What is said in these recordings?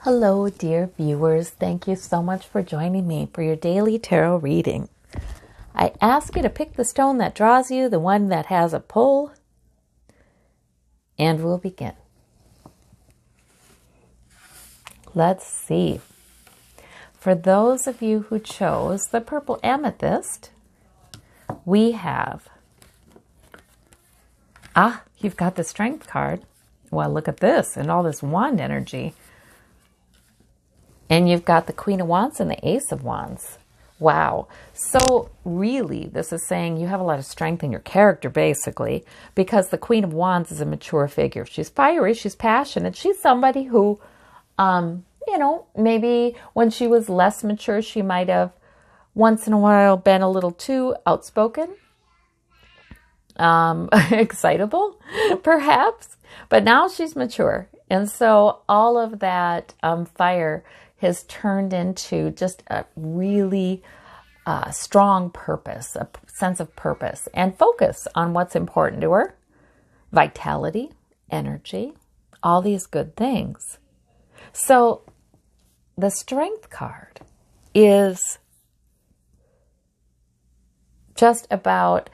Hello, dear viewers. Thank you so much for joining me for your daily tarot reading. I ask you to pick the stone that draws you, the one that has a pull, and we'll begin. Let's see. For those of you who chose the purple amethyst, we have, you've got the Strength card. Well, look at this and all this wand energy. And you've got the Queen of Wands and the Ace of Wands. Wow. So really, this is saying you have a lot of strength in your character, basically, because the Queen of Wands is a mature figure. She's fiery, she's passionate. She's somebody who, maybe when she was less mature, she might have once in a while been a little too outspoken, excitable, perhaps. But now she's mature. And so all of that fire has turned into just a really strong purpose, a sense of purpose and focus on what's important to her. Vitality, energy, all these good things. So the Strength card is just about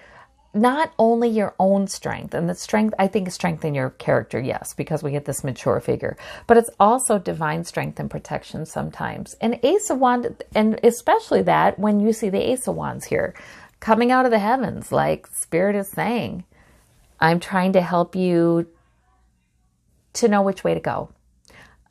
not only your own strength, and the strength, I think strength in your character, yes, because we get this mature figure, but it's also divine strength and protection sometimes. And Ace of Wands, and especially that when you see the Ace of Wands here, coming out of the heavens, like Spirit is saying, I'm trying to help you to know which way to go.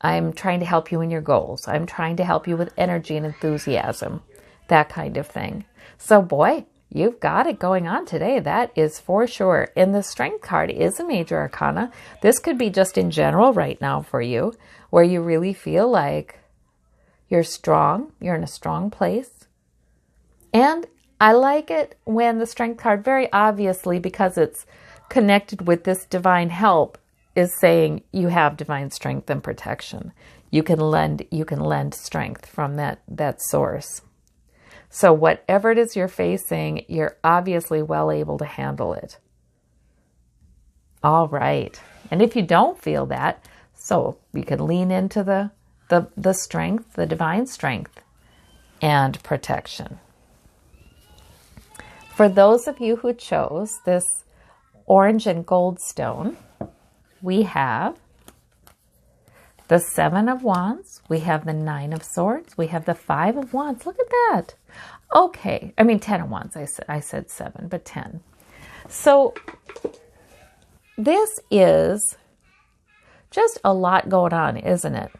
I'm trying to help you in your goals. I'm trying to help you with energy and enthusiasm, that kind of thing. So boy, you've got it going on today. That is for sure. And the Strength card is a major arcana. This could be just in general right now for you, where you really feel like you're strong. You're in a strong place. And I like it when the Strength card, very obviously, because it's connected with this divine help, is saying you have divine strength and protection. You can lend strength from that source. So whatever it is you're facing, you're obviously well able to handle it. All right. And if you don't feel that, so you can lean into the strength, the divine strength and protection. For those of you who chose this orange and gold stone, we have the Seven of Wands, we have the Nine of Swords, we have the Five of Wands. Look at that. Okay, I mean 10 of Wands. I said 7, but 10. So this is just a lot going on, isn't it?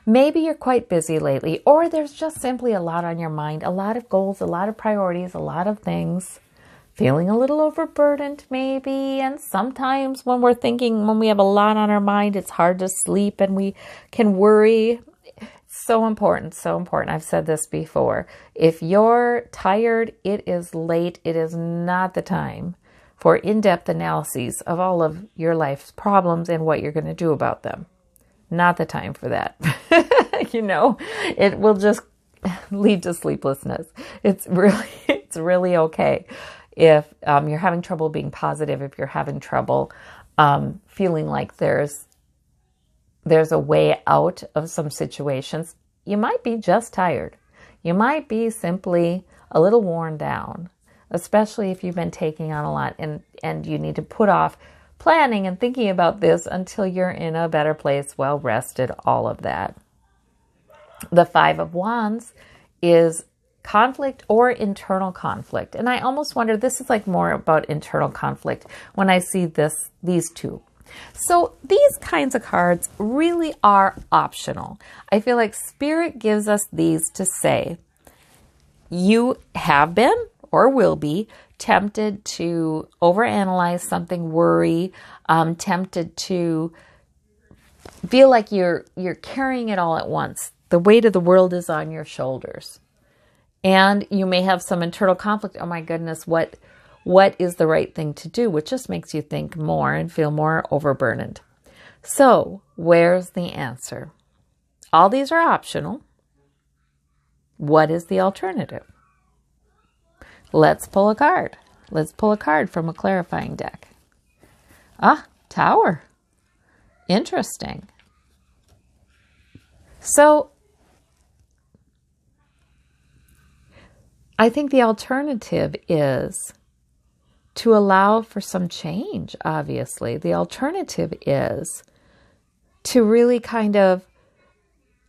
Maybe you're quite busy lately, or there's just simply a lot on your mind, a lot of goals, a lot of priorities, a lot of things. Feeling a little overburdened maybe, and sometimes when we have a lot on our mind, it's hard to sleep and we can worry. So important, so important. I've said this before. If you're tired, it is late. It is not the time for in-depth analyses of all of your life's problems and what you're going to do about them. Not the time for that. It will just lead to sleeplessness. It's really okay. If you're having trouble being positive, if you're having trouble feeling like there's a way out of some situations, you might be just tired. You might be simply a little worn down, especially if you've been taking on a lot and you need to put off planning and thinking about this until you're in a better place, well rested, all of that. The Five of Wands is conflict or internal conflict. And I almost wonder, this is like more about internal conflict when I see these two. So these kinds of cards really are optional. I feel like Spirit gives us these to say, you have been or will be tempted to overanalyze something, worry, tempted to feel like you're carrying it all at once. The weight of the world is on your shoulders. And you may have some internal conflict. Oh my goodness, what is the right thing to do? Which just makes you think more and feel more overburdened. So where's the answer? All these are optional. What is the alternative? Let's pull a card. Let's pull a card from a clarifying deck. Tower. Interesting. So I think the alternative is to allow for some change, obviously. The alternative is to really kind of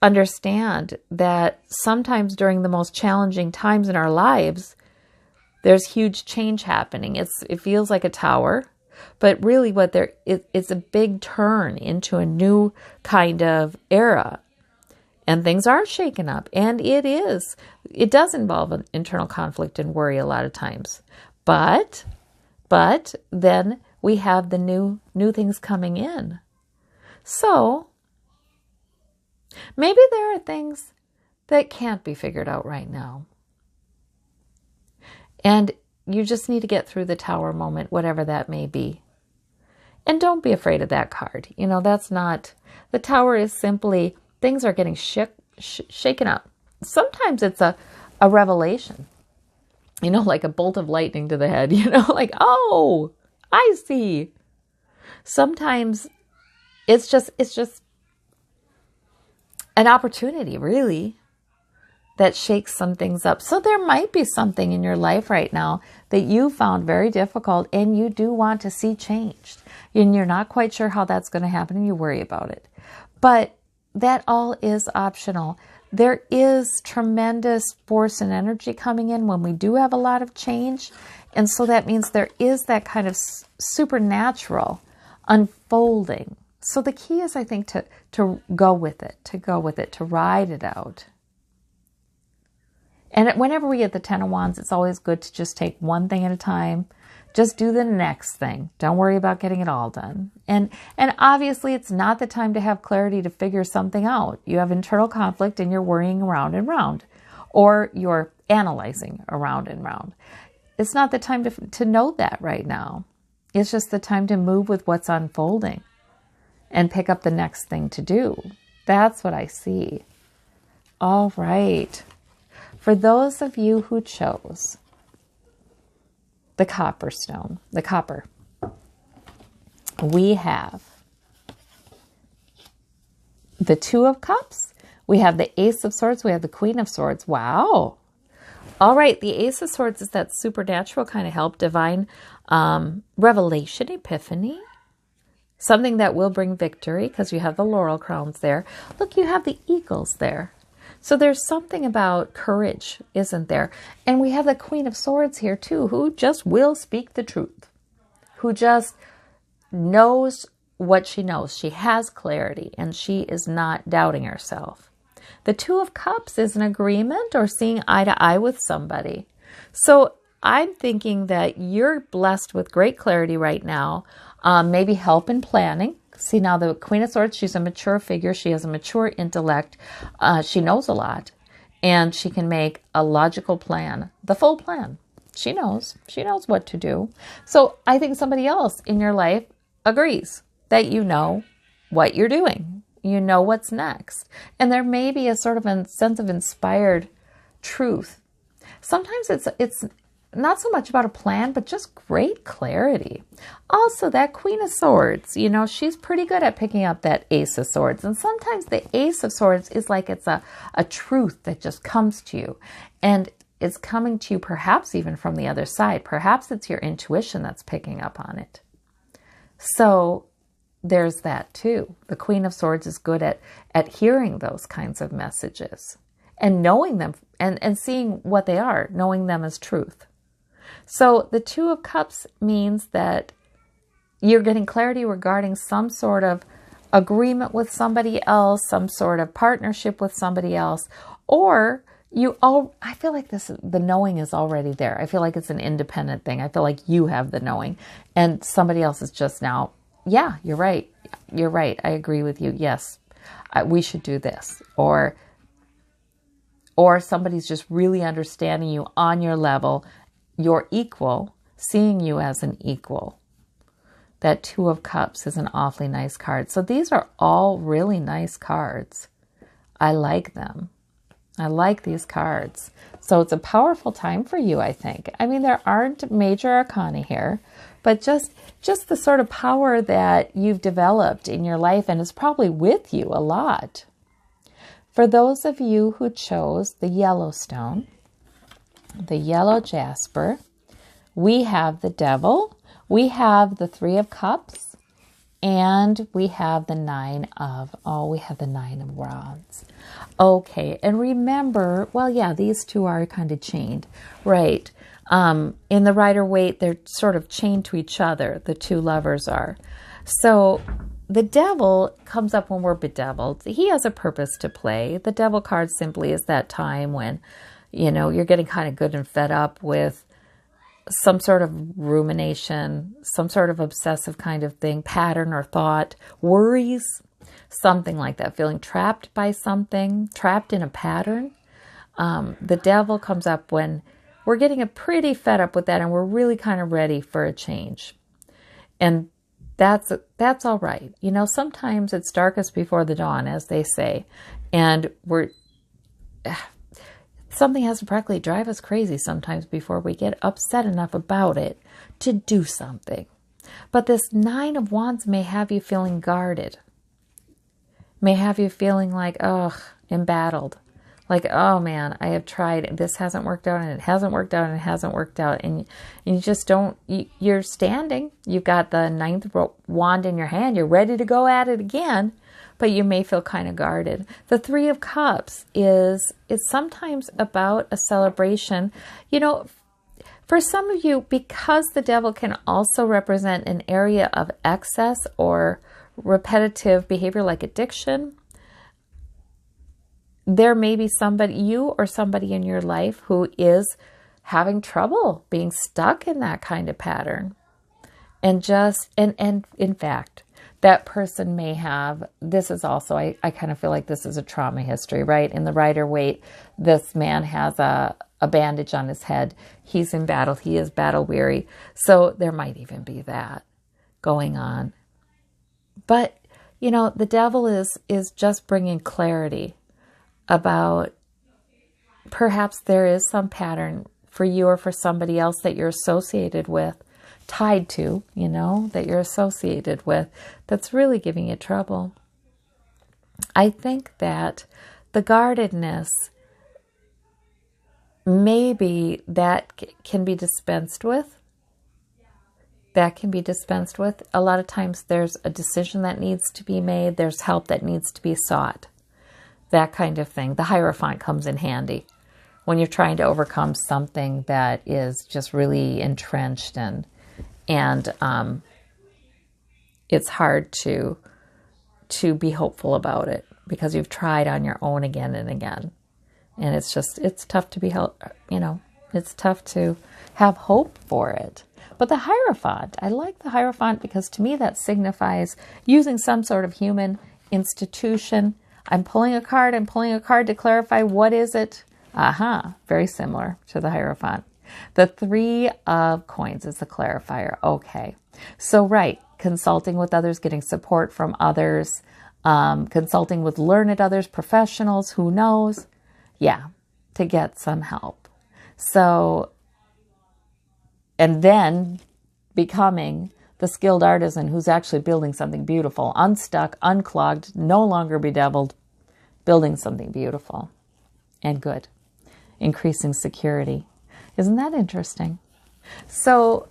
understand that sometimes during the most challenging times in our lives, there's huge change happening. It feels like a tower, but really it's a big turn into a new kind of era. And things are shaken up. And it does involve an internal conflict and worry a lot of times. But then we have the new things coming in. So maybe there are things that can't be figured out right now. And you just need to get through the tower moment, whatever that may be. And don't be afraid of that card. That's not, the tower is simply, things are getting shaken up. Sometimes it's a revelation, like a bolt of lightning to the head, like, oh, I see. Sometimes it's just an opportunity, really, that shakes some things up. So there might be something in your life right now that you found very difficult and you do want to see changed. And you're not quite sure how that's going to happen and you worry about it. But that all is optional. There is tremendous force and energy coming in when we do have a lot of change. And so that means there is that kind of supernatural unfolding. So the key is, I think, to go with it, to ride it out. And whenever we get the 10 of Wands, it's always good to just take one thing at a time. Just do the next thing. Don't worry about getting it all done. And obviously, it's not the time to have clarity to figure something out. You have internal conflict and you're worrying around and round. Or you're analyzing around and round. It's not the time to know that right now. It's just the time to move with what's unfolding and pick up the next thing to do. That's what I see. All right. For those of you who chose the copper stone, the copper, we have the Two of Cups, we have the Ace of Swords, we have the Queen of Swords. Wow. All right, the Ace of Swords is that supernatural kind of help, divine revelation, epiphany, something that will bring victory because you have the laurel crowns there. Look, you have the eagles there. So there's something about courage, isn't there? And we have the Queen of Swords here too, who just will speak the truth, who just knows what she knows. She has clarity and she is not doubting herself. The Two of Cups is an agreement or seeing eye to eye with somebody. So I'm thinking that you're blessed with great clarity right now, maybe help in planning. See, now the Queen of Swords, she's a mature figure. She has a mature intellect. She knows a lot. And she can make a logical plan, the full plan. She knows what to do. So I think somebody else in your life agrees that you know what you're doing. You know what's next. And there may be a sort of a sense of inspired truth. Sometimes it's not so much about a plan, but just great clarity. Also, that Queen of Swords, she's pretty good at picking up that Ace of Swords. And sometimes the Ace of Swords is like it's a truth that just comes to you. And it's coming to you perhaps even from the other side. Perhaps it's your intuition that's picking up on it. So there's that too. The Queen of Swords is good at hearing those kinds of messages and knowing them and seeing what they are, knowing them as truth. So the Two of Cups means that you're getting clarity regarding some sort of agreement with somebody else, some sort of partnership with somebody else, or I feel like the knowing is already there. I feel like it's an independent thing. I feel like you have the knowing and somebody else is just now, yeah, you're right. You're right. I agree with you. Yes, we should do this. Or somebody's just really understanding you on your level, your equal, seeing you as an equal. That Two of Cups is an awfully nice card. So these are all really nice cards. I like them. I like these cards. So it's a powerful time for you, I think. I mean, there aren't major arcana here, but just the sort of power that you've developed in your life and is probably with you a lot. For those of you who chose the yellow stone, the yellow jasper, we have the devil, we have the 3 of cups, and we have the 9 of wands. Okay, and remember, well, yeah, these two are kind of chained, right? In the Rider-Waite, they're sort of chained to each other, the 2 lovers are. So the devil comes up when we're bedeviled. He has a purpose to play. The devil card simply is that time when, you're getting kind of good and fed up with some sort of rumination, some sort of obsessive kind of thing, pattern or thought, worries, something like that, feeling trapped by something, trapped in a pattern. The devil comes up when we're getting pretty fed up with that and we're really kind of ready for a change. And that's all right. Sometimes it's darkest before the dawn, as they say, and something has to practically drive us crazy sometimes before we get upset enough about it to do something. But this 9 of wands may have you feeling guarded, may have you feeling like, embattled. Like, oh man, I have tried, this hasn't worked out, and it hasn't worked out, and it hasn't worked out. And you just don't, you're standing, you've got the 9th wand in your hand, you're ready to go at it again, but you may feel kind of guarded. The 3 of cups is sometimes about a celebration. For some of you, because the devil can also represent an area of excess or repetitive behavior like addiction, there may be you or somebody in your life who is having trouble being stuck in that kind of pattern. And in fact, that person may have, this is also, I kind of feel like this is a trauma history, right? In the Rider-Waite, this man has a bandage on his head. He's in battle. He is battle weary. So there might even be that going on. But, the devil is just bringing clarity about perhaps there is some pattern for you or for somebody else that you're associated with, tied to, that you're associated with, that's really giving you trouble. I think that the guardedness, maybe that can be dispensed with. That can be dispensed with. A lot of times there's a decision that needs to be made. There's help that needs to be sought. That kind of thing. The Hierophant comes in handy when you're trying to overcome something that is just really entrenched and it's hard to be hopeful about it because you've tried on your own again and again. And it's tough to be it's tough to have hope for it. But the Hierophant, I like the Hierophant because to me that signifies using some sort of human institution. I'm pulling a card to clarify what is it. Very similar to the Hierophant. The 3 of coins is the clarifier. Okay. So, right, consulting with others, getting support from others, consulting with learned others, professionals, who knows? Yeah, to get some help. So, and then becoming the skilled artisan who's actually building something beautiful, unstuck, unclogged, no longer bedeviled, building something beautiful and good, increasing security. Isn't that interesting? So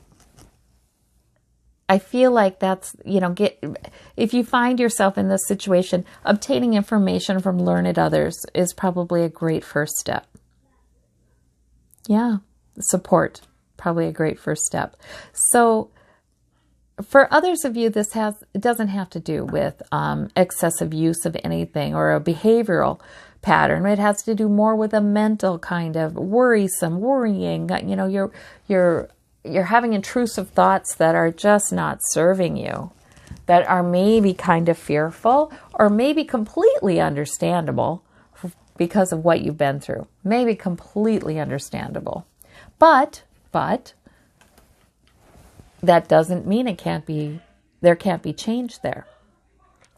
I feel like that's, if you find yourself in this situation, obtaining information from learned others is probably a great first step. Yeah, support, probably a great first step. So for others of you, it doesn't have to do with excessive use of anything or a behavioral pattern. It has to do more with a mental kind of worrying. You're having intrusive thoughts that are just not serving you, that are maybe kind of fearful or maybe completely understandable because of what you've been through. Maybe completely understandable. But that doesn't mean there can't be change there.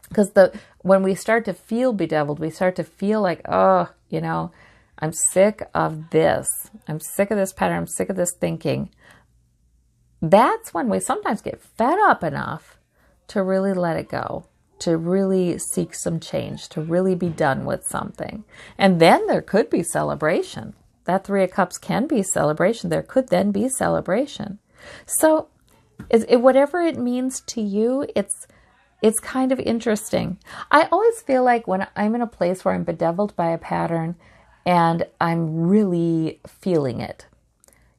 Because when we start to feel bedeviled, we start to feel like, I'm sick of this. I'm sick of this pattern. I'm sick of this thinking. That's when we sometimes get fed up enough to really let it go. to really seek some change, to really be done with something. And then there could be celebration. That Three of Cups can be celebration. There could then be celebration. So whatever it means to you, it's kind of interesting. I always feel like when I'm in a place where I'm bedeviled by a pattern and I'm really feeling it,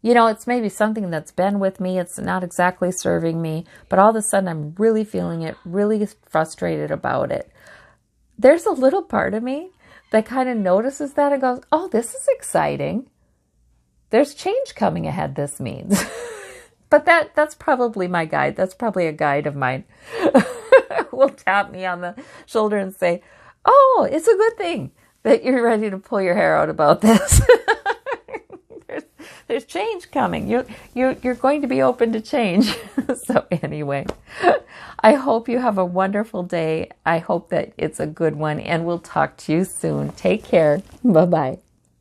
you know, it's maybe something that's been with me. It's not exactly serving me, but all of a sudden I'm really feeling it, really frustrated about it. There's a little part of me that kind of notices that and goes, oh, this is exciting. There's change coming ahead, this means. But that's probably my guide. That's probably a guide of mine. Will tap me on the shoulder and say, oh, it's a good thing that you're ready to pull your hair out about this. There's change coming. You're going to be open to change. So anyway, I hope you have a wonderful day. I hope that it's a good one, and we'll talk to you soon. Take care. Bye-bye.